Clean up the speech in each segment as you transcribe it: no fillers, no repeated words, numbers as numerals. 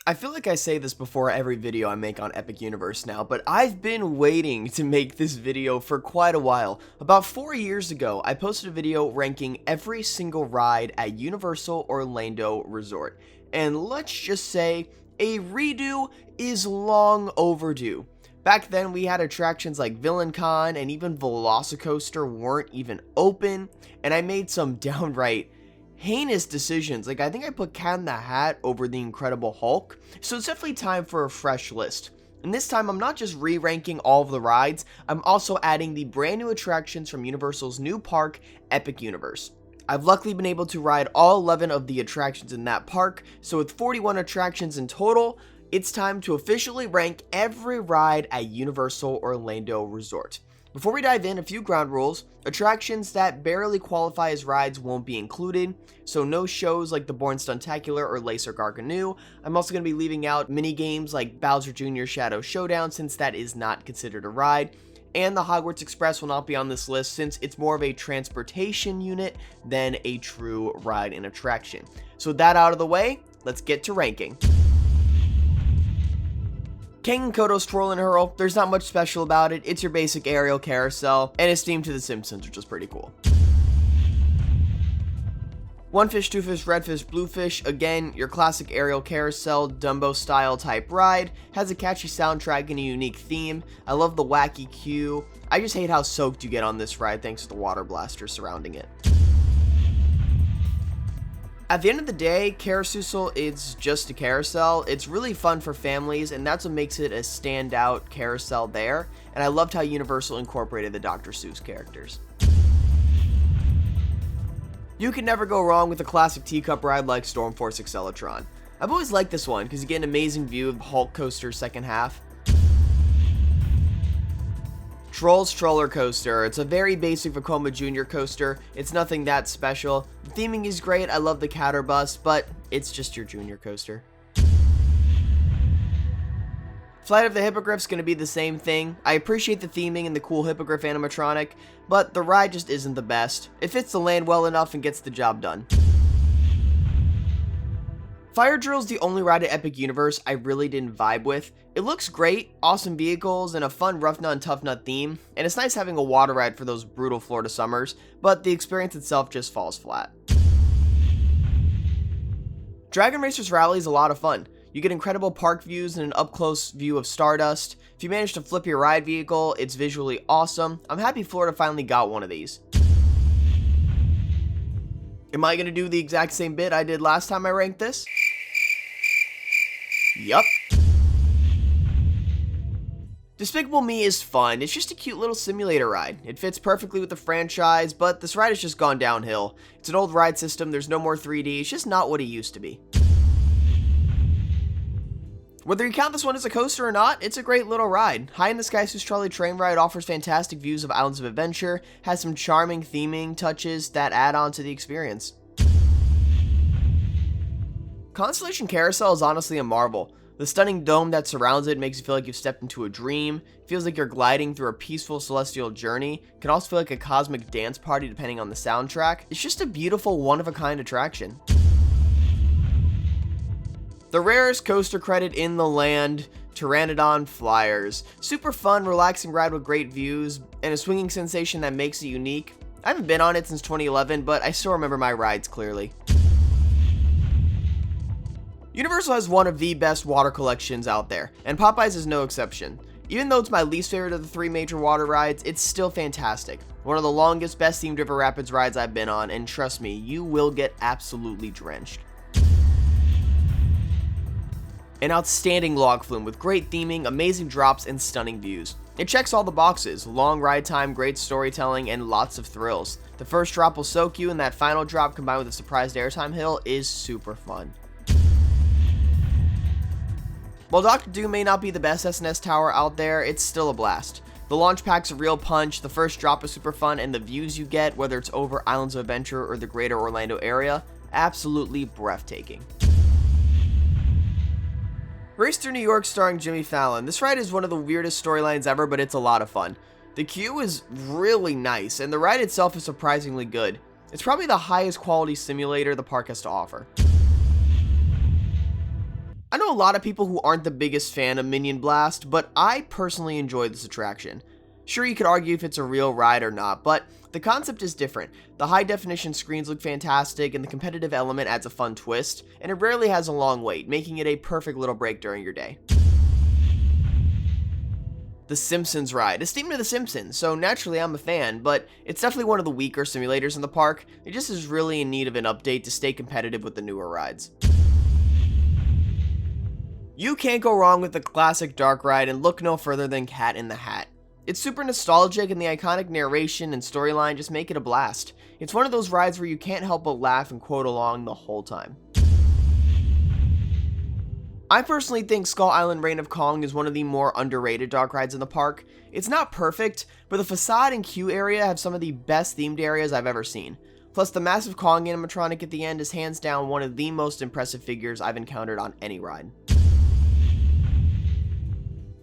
I feel like I say this before every video I make on Epic Universe now, but I've been waiting to make this video for quite a while. About 4 years ago, I posted a video ranking every single ride at Universal Orlando Resort. And let's just say, a redo is long overdue. Back then, we had attractions like Villain Con and even Velocicoaster weren't even open, and I made some downright heinous decisions. Like, I think I put Cat in the Hat over the Incredible Hulk, so it's definitely time for a fresh list. And this time, I'm not just re-ranking all of the rides, I'm also adding the brand new attractions from Universal's new park, Epic Universe. I've luckily been able to ride all 11 of the attractions in that park, so with 41 attractions in total, it's time to officially rank every ride at Universal Orlando Resort. Before we dive in, a few ground rules. Attractions that barely qualify as rides won't be included, so no shows like the Born Stuntacular or Laser Garganue. I'm also going to be leaving out mini games like Bowser Jr. Shadow Showdown since that is not considered a ride. And the Hogwarts Express will not be on this list since it's more of a transportation unit than a true ride and attraction. So with that out of the way, let's get to ranking. Kang and Kodo's Twirl and Hurl, there's not much special about it. It's your basic aerial carousel, and it's themed to The Simpsons, which is pretty cool. One Fish, Two Fish, Red Fish, Blue Fish, again, your classic aerial carousel, Dumbo style type ride, has a catchy soundtrack and a unique theme. I love the wacky queue. I just hate how soaked you get on this ride thanks to the water blaster surrounding it. At the end of the day, Carousel is just a carousel. It's really fun for families, and that's what makes it a standout carousel there. And I loved how Universal incorporated the Dr. Seuss characters. You can never go wrong with a classic teacup ride like Stormforce Accelron. I've always liked this one because you get an amazing view of Hulk Coaster's second half. Trolls Troller Coaster. It's a very basic Vekoma Jr. coaster. It's nothing that special. The theming is great. I love the Catterbus, but it's just your junior coaster. Flight of the Hippogriff's going to be the same thing. I appreciate the theming and the cool Hippogriff animatronic, but the ride just isn't the best. It fits the land well enough and gets the job done. Fire Drill's the only ride at Epic Universe I really didn't vibe with. It looks great, awesome vehicles, and a fun rough nut and tough nut theme, and it's nice having a water ride for those brutal Florida summers, but the experience itself just falls flat. Dragon Racers Rally is a lot of fun. You get incredible park views and an up-close view of Stardust. If you manage to flip your ride vehicle, it's visually awesome. I'm happy Florida finally got one of these. Am I going to do the exact same bit I did last time I ranked this? Yup. Despicable Me is fun. It's just a cute little simulator ride. It fits perfectly with the franchise, but this ride has just gone downhill. It's an old ride system, there's no more 3D, it's just not what it used to be. Whether you count this one as a coaster or not, it's a great little ride. High in the Sky Seuss Trolley Train Ride offers fantastic views of Islands of Adventure, has some charming theming touches that add on to the experience. Constellation Carousel is honestly a marvel. The stunning dome that surrounds it makes you feel like you've stepped into a dream. It feels like you're gliding through a peaceful celestial journey. It can also feel like a cosmic dance party depending on the soundtrack. It's just a beautiful, one-of-a-kind attraction. The rarest coaster credit in the land, Pterannodon Flyers. Super fun, relaxing ride with great views, and a swinging sensation that makes it unique. I haven't been on it since 2011, but I still remember my rides clearly. Universal has one of the best water collections out there, and Popeyes is no exception. Even though it's my least favorite of the three major water rides, it's still fantastic. One of the longest, best themed River Rapids rides I've been on, and trust me, you will get absolutely drenched. An outstanding log flume with great theming, amazing drops, and stunning views. It checks all the boxes: long ride time, great storytelling, and lots of thrills. The first drop will soak you, and that final drop combined with a surprised airtime hill is super fun. While Dr. Doom may not be the best SNS tower out there, it's still a blast. The launch pack's a real punch, the first drop is super fun, and the views you get, whether it's over Islands of Adventure or the greater Orlando area, absolutely breathtaking. Race Through New York starring Jimmy Fallon. This ride is one of the weirdest storylines ever, but it's a lot of fun. The queue is really nice, and the ride itself is surprisingly good. It's probably the highest quality simulator the park has to offer. I know a lot of people who aren't the biggest fan of Minion Blast, but I personally enjoy this attraction. Sure, you could argue if it's a real ride or not, but the concept is different. The high definition screens look fantastic, and the competitive element adds a fun twist, and it rarely has a long wait, making it a perfect little break during your day. The Simpsons Ride is themed to The Simpsons, so naturally I'm a fan, but it's definitely one of the weaker simulators in the park. It just is really in need of an update to stay competitive with the newer rides. You can't go wrong with the classic dark ride, and look no further than Cat in the Hat. It's super nostalgic, and the iconic narration and storyline just make it a blast. It's one of those rides where you can't help but laugh and quote along the whole time. I personally think Skull Island Reign of Kong is one of the more underrated dark rides in the park. It's not perfect, but the facade and queue area have some of the best themed areas I've ever seen. Plus, the massive Kong animatronic at the end is hands down one of the most impressive figures I've encountered on any ride.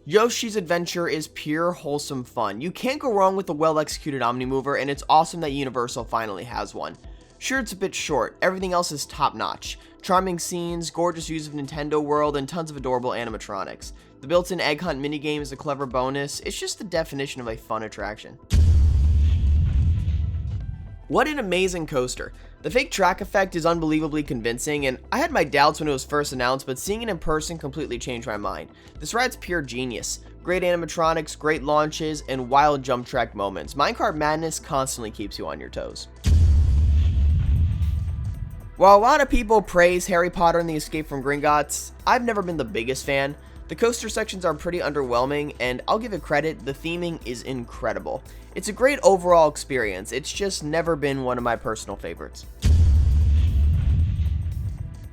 Yoshi's Adventure is pure wholesome fun. You can't go wrong with a well-executed Omnimover, and it's awesome that Universal finally has one. Sure, it's a bit short, everything else is top-notch. Charming scenes, gorgeous use of Nintendo World, and tons of adorable animatronics. The built-in egg hunt minigame is a clever bonus. It's just the definition of a fun attraction. What an amazing coaster. The fake track effect is unbelievably convincing, and I had my doubts when it was first announced, but seeing it in person completely changed my mind. This ride's pure genius. Great animatronics, great launches, and wild jump track moments. Minecart Madness constantly keeps you on your toes. While a lot of people praise Harry Potter and the Escape from Gringotts, I've never been the biggest fan. The coaster sections are pretty underwhelming, and I'll give it credit, the theming is incredible. It's a great overall experience, it's just never been one of my personal favorites.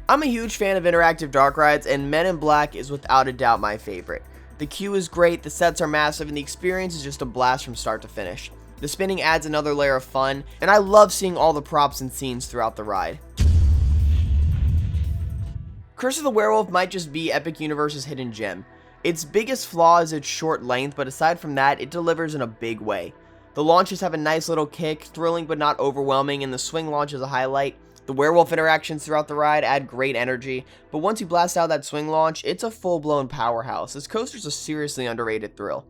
I'm a huge fan of interactive dark rides, and Men in Black is without a doubt my favorite. The queue is great, the sets are massive, and the experience is just a blast from start to finish. The spinning adds another layer of fun, and I love seeing all the props and scenes throughout the ride. Curse of the Werewolf might just be Epic Universe's hidden gem. Its biggest flaw is its short length, but aside from that, it delivers in a big way. The launches have a nice little kick, thrilling but not overwhelming, and the swing launch is a highlight. The werewolf interactions throughout the ride add great energy, but once you blast out that swing launch, it's a full-blown powerhouse. This coaster's a seriously underrated thrill.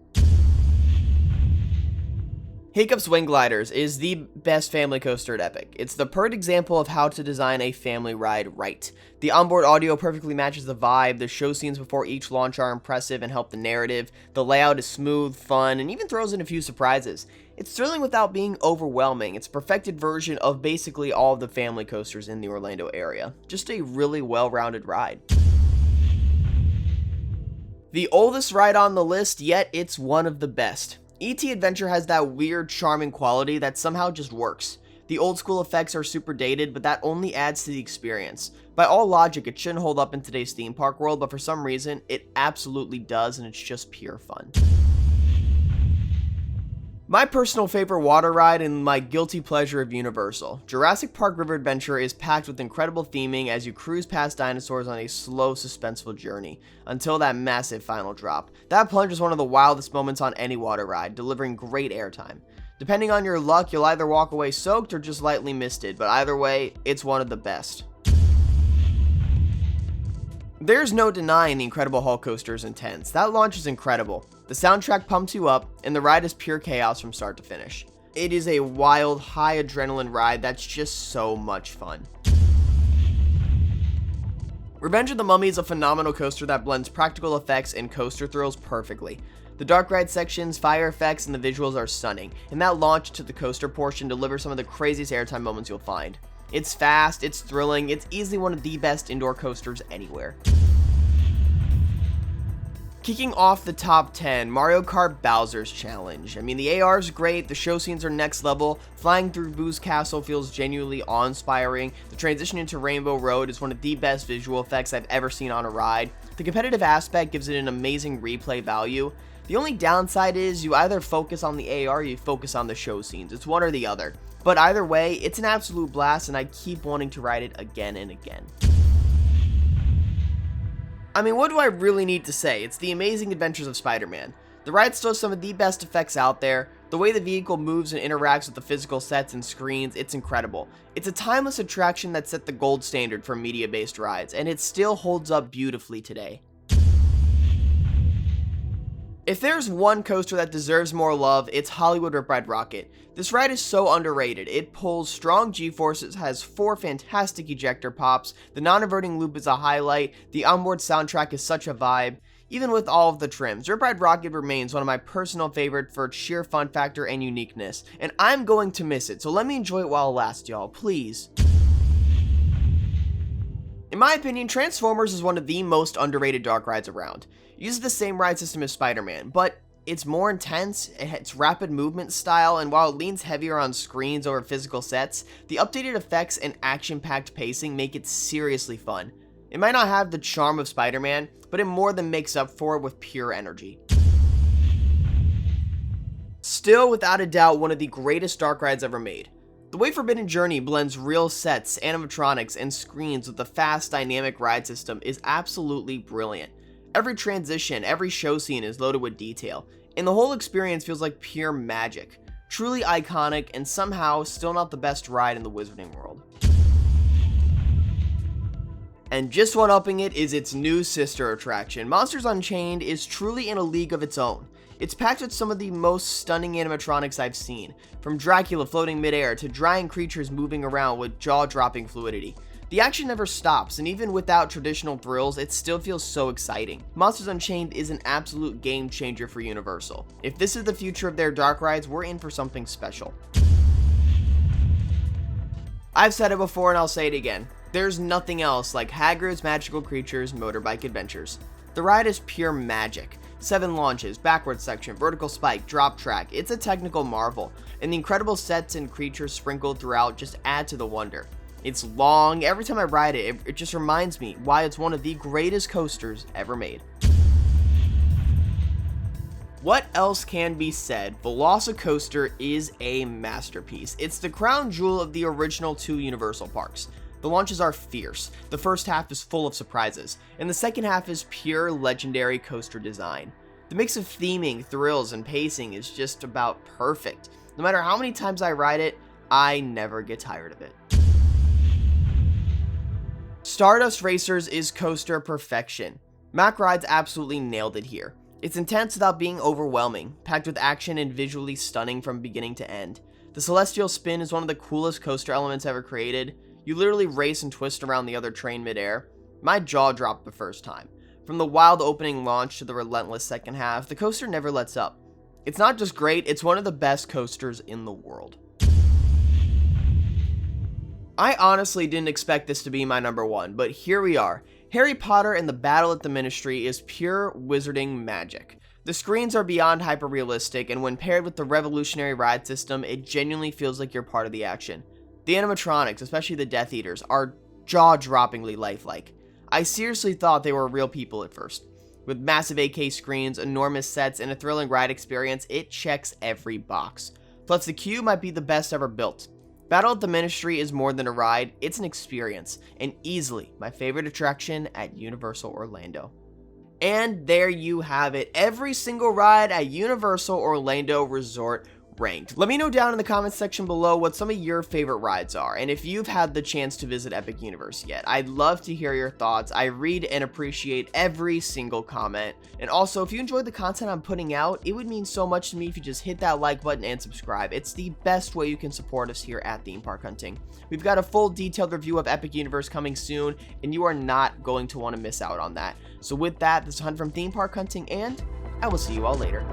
Hiccup's Wing Gliders is the best family coaster at Epic. It's the perfect example of how to design a family ride right. The onboard audio perfectly matches the vibe, the show scenes before each launch are impressive and help the narrative, the layout is smooth, fun, and even throws in a few surprises. It's thrilling without being overwhelming. It's a perfected version of basically all of the family coasters in the Orlando area. Just a really well-rounded ride. The oldest ride on the list, yet it's one of the best. E.T. Adventure has that weird, charming quality that somehow just works. The old school effects are super dated, but that only adds to the experience. By all logic, it shouldn't hold up in today's theme park world, but for some reason, it absolutely does, and it's just pure fun. My personal favorite water ride and my guilty pleasure of Universal. Jurassic Park River Adventure is packed with incredible theming as you cruise past dinosaurs on a slow, suspenseful journey, until that massive final drop. That plunge is one of the wildest moments on any water ride, delivering great airtime. Depending on your luck, you'll either walk away soaked or just lightly misted, but either way, it's one of the best. There's no denying the Incredible Hulk coaster is intense. That launch is incredible. The soundtrack pumps you up, and the ride is pure chaos from start to finish. It is a wild, high adrenaline ride that's just so much fun. Revenge of the Mummy is a phenomenal coaster that blends practical effects and coaster thrills perfectly. The dark ride sections, fire effects, and the visuals are stunning, and that launch to the coaster portion delivers some of the craziest airtime moments you'll find. It's fast, it's thrilling, it's easily one of the best indoor coasters anywhere. Kicking off the top 10, Mario Kart Bowser's Challenge. I mean, the AR is great, the show scenes are next level, flying through Boo's castle feels genuinely awe-inspiring, the transition into Rainbow Road is one of the best visual effects I've ever seen on a ride, the competitive aspect gives it an amazing replay value. The only downside is you either focus on the AR or you focus on the show scenes, it's one or the other. But either way, it's an absolute blast and I keep wanting to ride it again and again. I mean, what do I really need to say? It's the amazing adventures of Spider-Man. The ride still has some of the best effects out there. The way the vehicle moves and interacts with the physical sets and screens, it's incredible. It's a timeless attraction that set the gold standard for media-based rides, and it still holds up beautifully today. If there's one coaster that deserves more love, it's Hollywood Rip Ride Rocket. This ride is so underrated. It pulls strong G-forces, has 4 fantastic ejector pops, the non-inverting loop is a highlight, the onboard soundtrack is such a vibe. Even with all of the trims, Rip Ride Rocket remains one of my personal favorites for its sheer fun factor and uniqueness, and I'm going to miss it, so let me enjoy it while it lasts, y'all, please. In my opinion, Transformers is one of the most underrated dark rides around. It uses the same ride system as Spider-Man, but it's more intense, it's rapid movement style, and while it leans heavier on screens over physical sets, the updated effects and action-packed pacing make it seriously fun. It might not have the charm of Spider-Man, but it more than makes up for it with pure energy. Still, without a doubt, one of the greatest dark rides ever made. The way Forbidden Journey blends real sets, animatronics, and screens with a fast, dynamic ride system is absolutely brilliant. Every transition, every show scene is loaded with detail, and the whole experience feels like pure magic. Truly iconic, and somehow still not the best ride in the Wizarding world. And just one-upping it is its new sister attraction. Monsters Unchained is truly in a league of its own. It's packed with some of the most stunning animatronics I've seen, from Dracula floating midair to giant creatures moving around with jaw-dropping fluidity. The action never stops, and even without traditional thrills, it still feels so exciting. Monsters Unchained is an absolute game changer for Universal. If this is the future of their dark rides, we're in for something special. I've said it before and I'll say it again. There's nothing else like Hagrid's Magical Creatures Motorbike Adventures. The ride is pure magic. 7 launches, backward section, vertical spike, drop track. It's a technical marvel, and the incredible sets and creatures sprinkled throughout just add to the wonder. It's long. Every time I ride it, it just reminds me why it's one of the greatest coasters ever made. What else can be said? Velocicoaster is a masterpiece. It's the crown jewel of the original 2 Universal parks. The launches are fierce, the first half is full of surprises, and the second half is pure legendary coaster design. The mix of theming, thrills, and pacing is just about perfect. No matter how many times I ride it, I never get tired of it. Stardust Racers is coaster perfection. Mack Rides absolutely nailed it here. It's intense without being overwhelming, packed with action and visually stunning from beginning to end. The Celestial Spin is one of the coolest coaster elements ever created. You literally race and twist around the other train midair. My jaw dropped the first time. From the wild opening launch to the relentless second half, the coaster never lets up. It's not just great, it's one of the best coasters in the world. I honestly didn't expect this to be my number 1, but here we are. Harry Potter and the Battle at the Ministry is pure wizarding magic. The screens are beyond hyper-realistic, and when paired with the revolutionary ride system, it genuinely feels like you're part of the action. The animatronics, especially the Death Eaters, are jaw-droppingly lifelike. I seriously thought they were real people at first. With massive 8K screens, enormous sets, and a thrilling ride experience, it checks every box. Plus, the queue might be the best ever built. Battle at the Ministry is more than a ride, it's an experience, and easily my favorite attraction at Universal Orlando. And there you have it, every single ride at Universal Orlando Resort ranked. Let me know down in the comments section below what some of your favorite rides are, and if you've had the chance to visit Epic Universe yet. I'd love to hear your thoughts. I read and appreciate every single comment, and also if you enjoyed the content I'm putting out, it would mean so much to me if you just hit that like button and subscribe. It's the best way you can support us here at Theme Park Hunting. We've got a full detailed review of Epic Universe coming soon, and you are not going to want to miss out on that. So with that, this is Hunt from Theme Park Hunting, and I will see you all later.